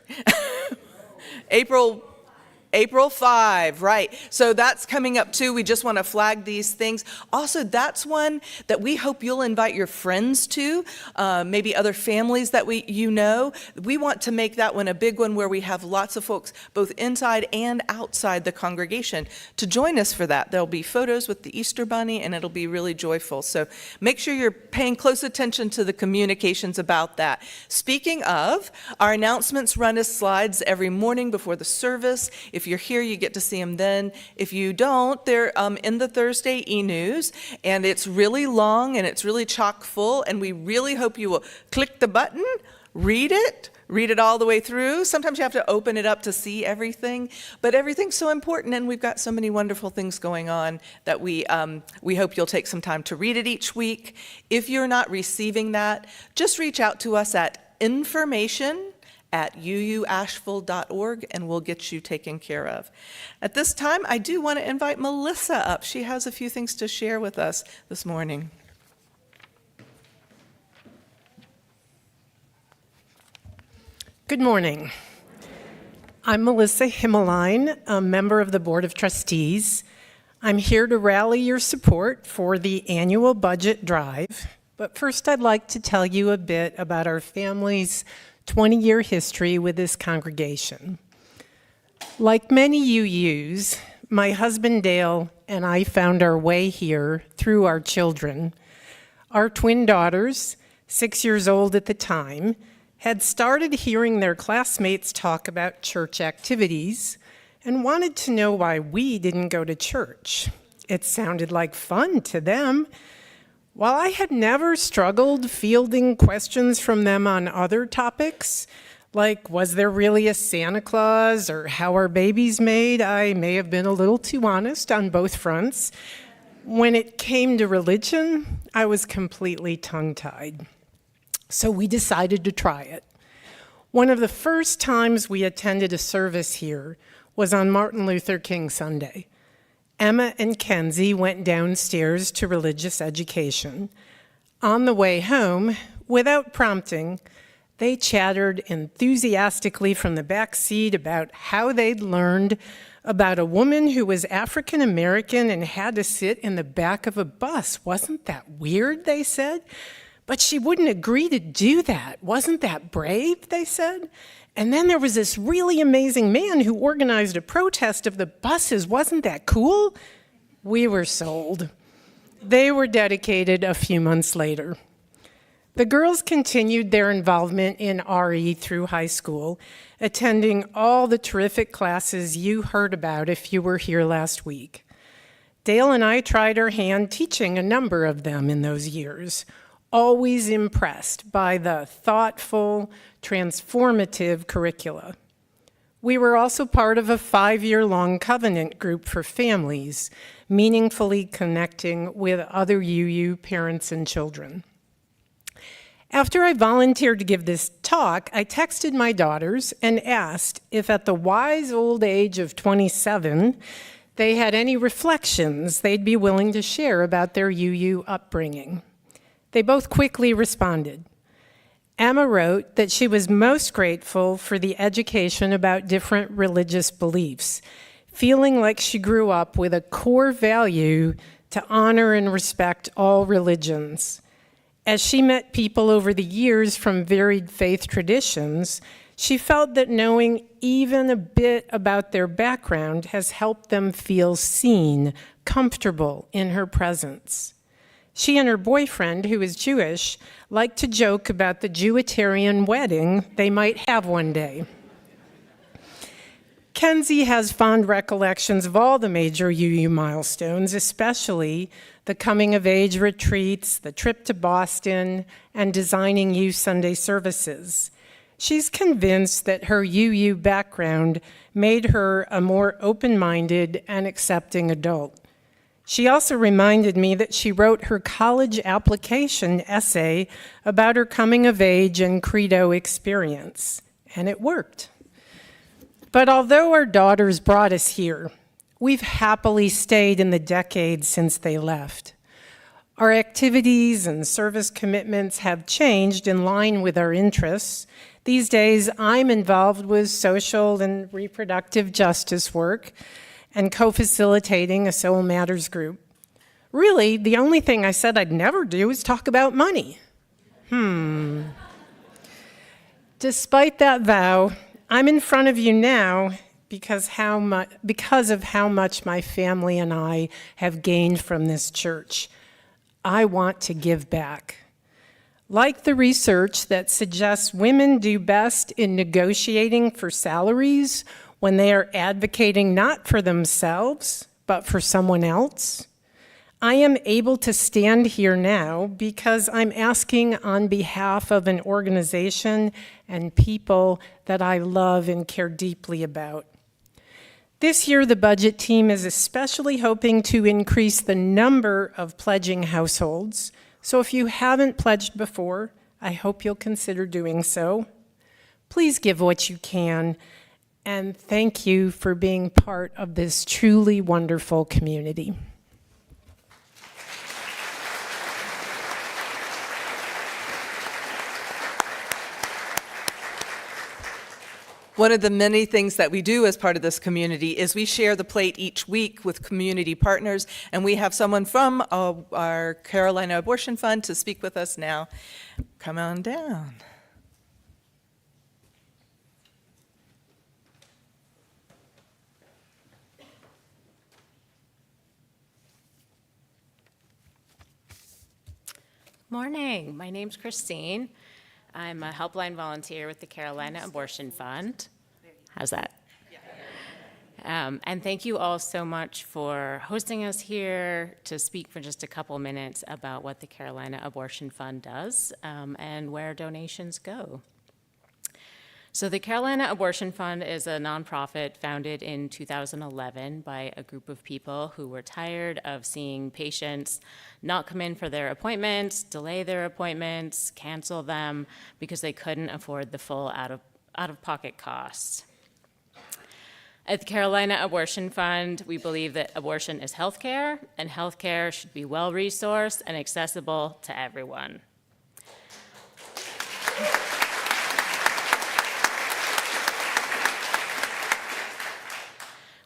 Speaker 3: April 5, right. So that's coming up too. We just want to flag these things. Also, that's one that we hope you'll invite your friends to, maybe other families that you know. We want to make that one a big one where we have lots of folks, both inside and outside the congregation, to join us for that. There'll be photos with the Easter Bunny, and it'll be really joyful. So make sure you're paying close attention to the communications about that. Speaking of, our announcements run as slides every morning before the service. If you're here, you get to see them then. If you don't, they're in the Thursday e-news, and it's really long and it's really chock full, and we really hope you will click the button, read it all the way through. Sometimes you have to open it up to see everything, but everything's so important, and we've got so many wonderful things going on that we hope you'll take some time to read it each week. If you're not receiving that, just reach out to us at information@uuasheville.org, and we'll get you taken care of. At this time, I do want to invite Melissa up. She has a few things to share with us this morning.
Speaker 15: Good morning. I'm Melissa Himmeline, a member of the Board of Trustees. I'm here to rally your support for the annual budget drive. But first, I'd like to tell you a bit about our family's 20-year history with this congregation. Like many UUs, my husband Dale and I found our way here through our children. Our twin daughters, 6 years old at the time, had started hearing their classmates talk about church activities and wanted to know why we didn't go to church. It sounded like fun to them. While I had never struggled fielding questions from them on other topics, like was there really a Santa Claus or how are babies made, I may have been a little too honest on both fronts. When it came to religion, I was completely tongue-tied. So we decided to try it. One of the first times we attended a service here was on Martin Luther King Sunday. Emma and Kenzie went downstairs to religious education. On the way home, without prompting, they chattered enthusiastically from the back seat about how they'd learned about a woman who was African American and had to sit in the back of a bus. Wasn't that weird, they said? But she wouldn't agree to do that. Wasn't that brave, they said? And then there was this really amazing man who organized a protest of the buses. Wasn't that cool? We were sold. They were dedicated a few months later. The girls continued their involvement in RE through high school, attending all the terrific classes you heard about if you were here last week. Dale and I tried our hand teaching a number of them in those years, always impressed by the thoughtful, transformative curricula. We were also part of a 5-year-long covenant group for families, meaningfully connecting with other UU parents and children. After I volunteered to give this talk, I texted my daughters and asked if at the wise old age of 27, they had any reflections they'd be willing to share about their UU upbringing. They both quickly responded. Emma wrote that she was most grateful for the education about different religious beliefs, feeling like she grew up with a core value to honor and respect all religions. As she met people over the years from varied faith traditions, she felt that knowing even a bit about their background has helped them feel seen, comfortable in her presence. She and her boyfriend, who is Jewish, like to joke about the Jewitarian wedding they might have one day. Kenzie has fond recollections of all the major UU milestones, especially the coming-of-age retreats, the trip to Boston, and designing youth Sunday services. She's convinced that her UU background made her a more open-minded and accepting adult. She also reminded me that she wrote her college application essay about her coming-of-age and credo experience, and it worked. But although our daughters brought us here, we've happily stayed in the decades since they left. Our activities and service commitments have changed in line with our interests. These days, I'm involved with social and reproductive justice work and co-facilitating a Soul Matters group. Really, the only thing I said I'd never do is talk about money. Despite that vow, I'm in front of you now because of how much my family and I have gained from this church. I want to give back. Like the research that suggests women do best in negotiating for salaries when they are advocating not for themselves, but for someone else, I am able to stand here now because I'm asking on behalf of an organization and people that I love and care deeply about. This year, the budget team is especially hoping to increase the number of pledging households. So if you haven't pledged before, I hope you'll consider doing so. Please give what you can, and thank you for being part of this truly wonderful community.
Speaker 3: One of the many things that we do as part of this community is we share the plate each week with community partners, and we have someone from our Carolina Abortion Fund to speak with us now. Come on down.
Speaker 16: Morning, my name's Christine. I'm a helpline volunteer with the Carolina Abortion Fund. How's that? And thank you all so much for hosting us here to speak for just a couple minutes about what the Carolina Abortion Fund does and where donations go. So the Carolina Abortion Fund is a nonprofit founded in 2011 by a group of people who were tired of seeing patients not come in for their appointments, delay their appointments, cancel them because they couldn't afford the full out-of-pocket costs. At the Carolina Abortion Fund, we believe that abortion is healthcare, and healthcare should be well-resourced and accessible to everyone.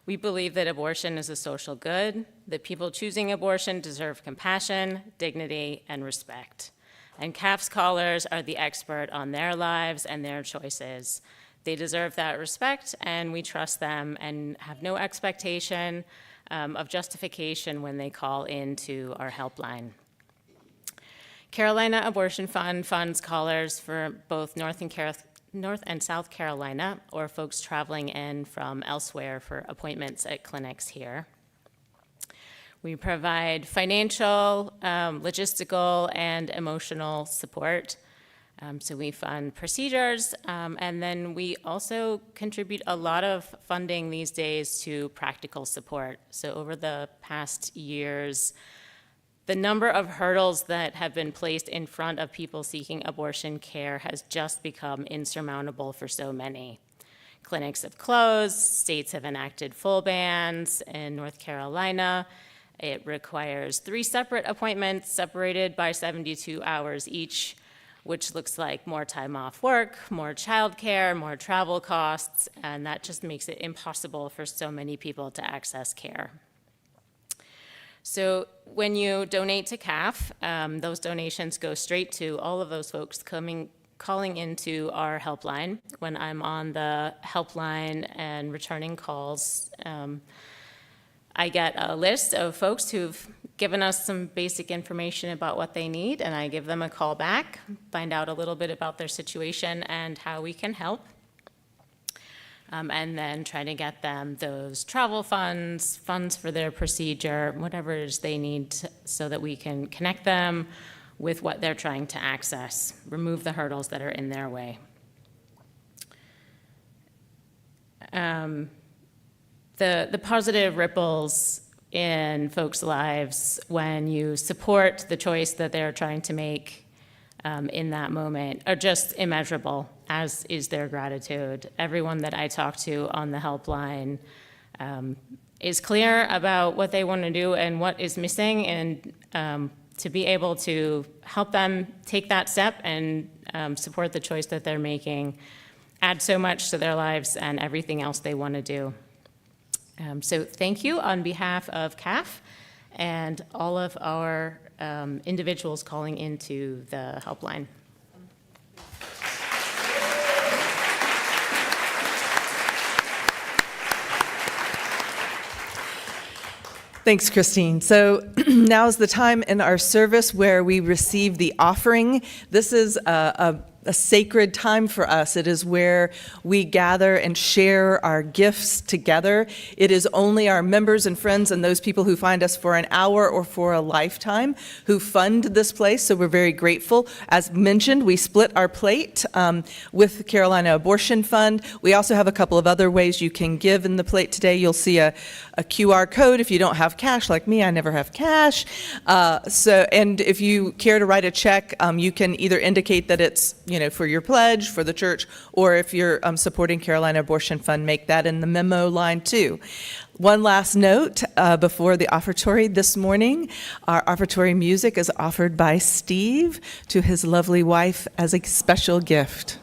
Speaker 16: We believe that abortion is a social good, that people choosing abortion deserve compassion, dignity, and respect. And CAF scholars are the expert on their lives and their choices. They deserve that respect, and we trust them and have no expectation of justification when they call into our helpline. Carolina Abortion Fund funds callers for both North and South Carolina, or folks traveling in from elsewhere for appointments at clinics here. We provide financial, logistical, and emotional support. So we fund procedures, and then we also contribute a lot of funding these days to practical support. So over the past years, the number of hurdles that have been placed in front of people seeking abortion care has just become insurmountable for so many. Clinics have closed, states have enacted full bans. In North Carolina, it requires 3 separate appointments separated by 72 hours each, which looks like more time off work, more childcare, more travel costs, and that just makes it impossible for so many people to access care. So when you donate to CAF, those donations go straight to all of those folks calling into our helpline. When I'm on the helpline and returning calls, I get a list of folks who've given us some basic information about what they need, and I give them a call back, find out a little bit about their situation and how we can help. And then try to get them those travel funds for their procedure, whatever it is they need so that we can connect them with what they're trying to access, remove the hurdles that are in their way. The positive ripples in folks' lives when you support the choice that they're trying to make in that moment are just immeasurable, as is their gratitude. Everyone that I talk to on the helpline is clear about what they want to do and what is missing, and to be able to help them take that step and support the choice that they're making adds so much to their lives and everything else they want to do. So thank you on behalf of CAF and all of our individuals calling into the helpline.
Speaker 3: Thanks, Christine. So now is the time in our service where we receive the offering. This is a sacred time for us. It is where we gather and share our gifts together. It is only our members and friends and those people who find us for an hour or for a lifetime who fund this place, so we're very grateful. As mentioned, we split our plate with the Carolina Abortion Fund. We also have a couple of other ways you can give in the plate today. You'll see a QR code if you don't have cash, like me, I never have cash. And if you care to write a check, you can either indicate that it's for your pledge, for the church, or if you're supporting Carolina Abortion Fund, make that in the memo line too. One last note before the offertory this morning. Our offertory music is offered by Steve to his lovely wife as a special gift.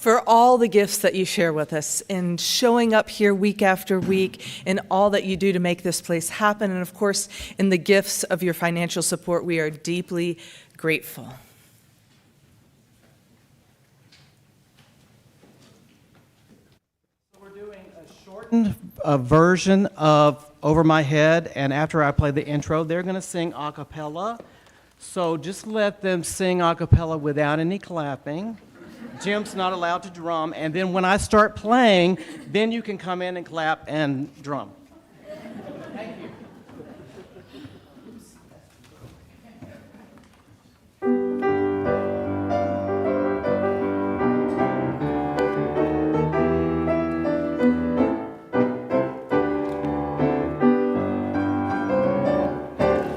Speaker 17: for all the gifts that you share with us and showing up here week after week and all that you do to make this place happen. And of course, in the gifts of your financial support, we are deeply grateful.
Speaker 4: So we're doing a shortened version of Over My Head, and after I play the intro, they're going to sing a cappella. So just let them sing a cappella without any clapping. Jim's not allowed to drum, and then when I start playing, then you can come in and clap and drum. Thank you.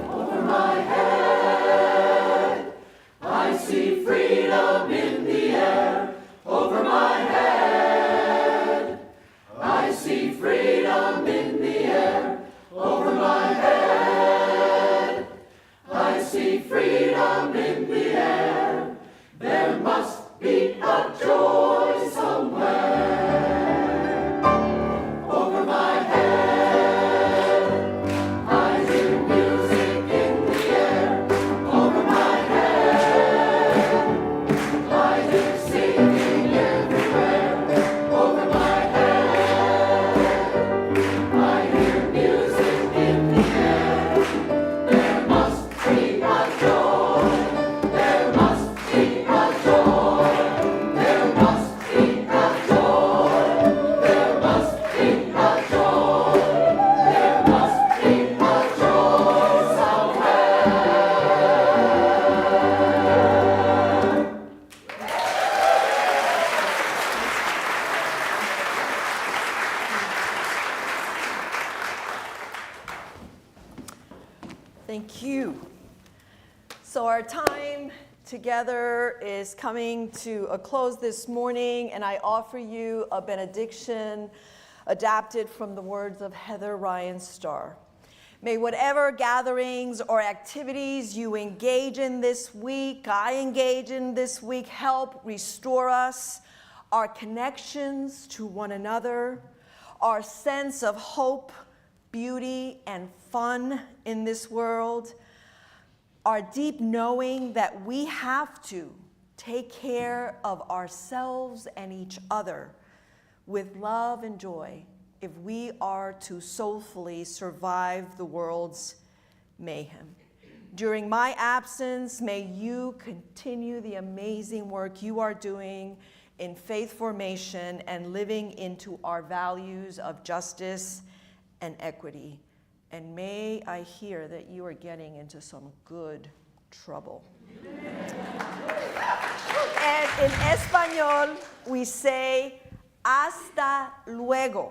Speaker 2: Over my head, I see freedom in the air. Over my head, I see freedom in the air. Over my head, I see freedom in the air. There must be a joy somewhere. Over my head, I hear music in the air. Over my head, I hear singing everywhere. Over my head, I hear music in the air. There must be a joy. There must be a joy. There must be a joy. There must be a joy. There must be a joy somewhere.
Speaker 1: Thank you. So our time together is coming to a close this morning, and I offer you a benediction adapted from the words of Heather Ryan Starr. May whatever gatherings or activities you engage in this week, I engage in this week, help restore us, our connections to one another, our sense of hope, beauty, and fun in this world, our deep knowing that we have to take care of ourselves and each other with love and joy if we are to soulfully survive the world's mayhem. During my absence, may you continue the amazing work you are doing in faith formation and living into our values of justice and equity. And may I hear that you are getting into some good trouble. And in Espanol, we say, hasta luego,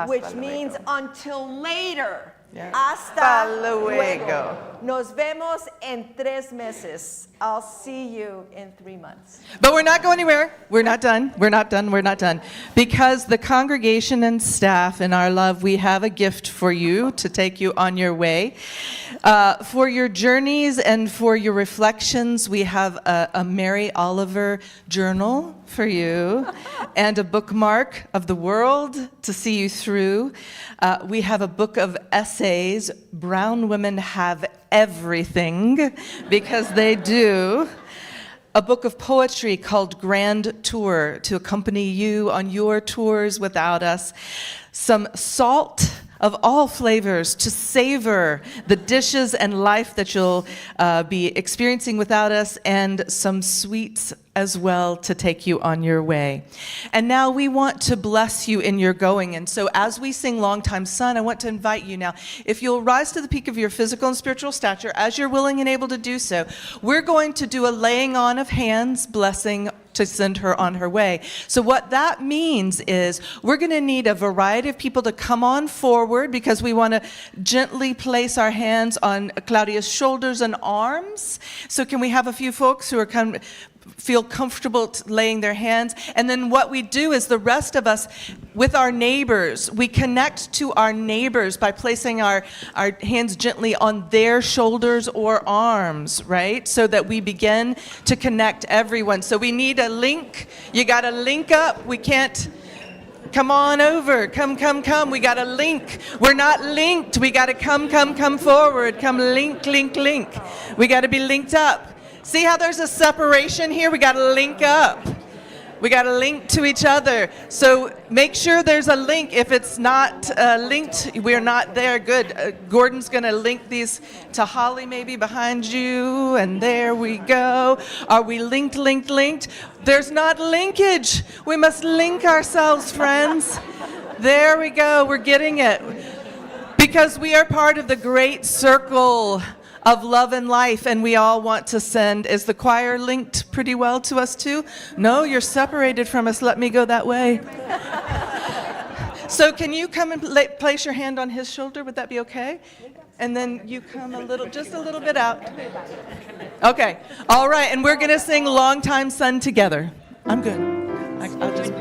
Speaker 1: which means until later.
Speaker 17: Yeah.
Speaker 1: Hasta luego. Nos vemos en 3 meses. I'll see you in 3 months.
Speaker 17: But we're not going anywhere. We're not done. We're not done. We're not done. Because the congregation and staff in our love, we have a gift for you to take you on your way. For your journeys and for your reflections, we have a Mary Oliver journal for you and a bookmark of the world to see you through. We have a book of essays, Brown Women Have Everything, because they do. A book of poetry called Grand Tour to accompany you on your tours without us. Some salt of all flavors to savor the dishes and life that you'll be experiencing without us, and some sweets as well to take you on your way. And now we want to bless you in your going. And so as we sing Longtime Son, I want to invite you now, if you'll rise to the peak of your physical and spiritual stature, as you're willing and able to do so, we're going to do a laying on of hands blessing to send her on her way. So what that means is we're going to need a variety of people to come on forward, because we want to gently place our hands on Claudia's shoulders and arms. So can we have a few folks who are feel comfortable laying their hands. And then what we do is the rest of us, with our neighbors, we connect to our neighbors by placing our hands gently on their shoulders or arms, right? So that we begin to connect everyone. So we need a link. You got to link up. We can't, come on over. Come. We got to link. We're not linked. We got to come forward. Come link. We got to be linked up. See how there's a separation here? We got to link up. We got to link to each other. So make sure there's a link. If it's not linked, we're not there. Good. Gordon's going to link these to Holly maybe behind you. And there we go. Are we linked? There's not linkage. We must link ourselves, friends. There we go. We're getting it. Because we are part of the great circle of love and life, and we all want to send. Is the choir linked pretty well to us too? No, you're separated from us. Let me go that way. So can you come and place your hand on his shoulder? Would that be okay? And then you come just a little bit out. Okay. All right. And we're going to sing Long Time Sun together. I'm good. I'll just...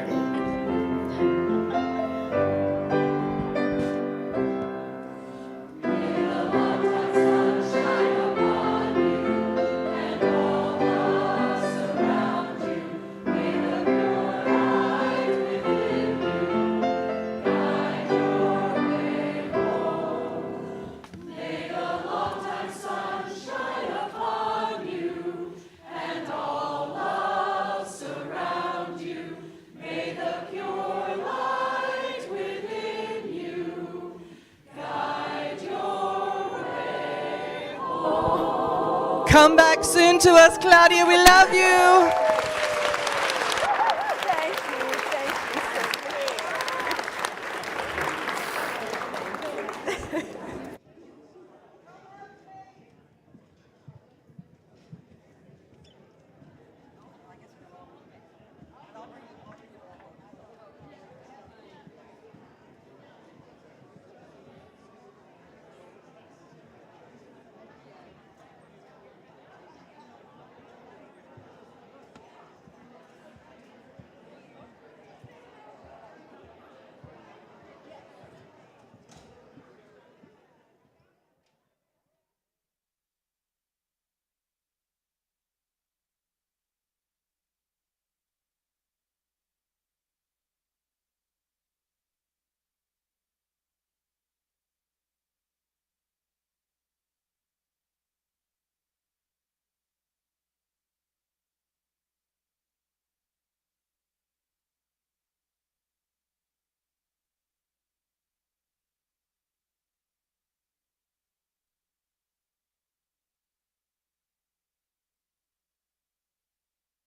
Speaker 17: Come back soon to us, Claudia. We love you.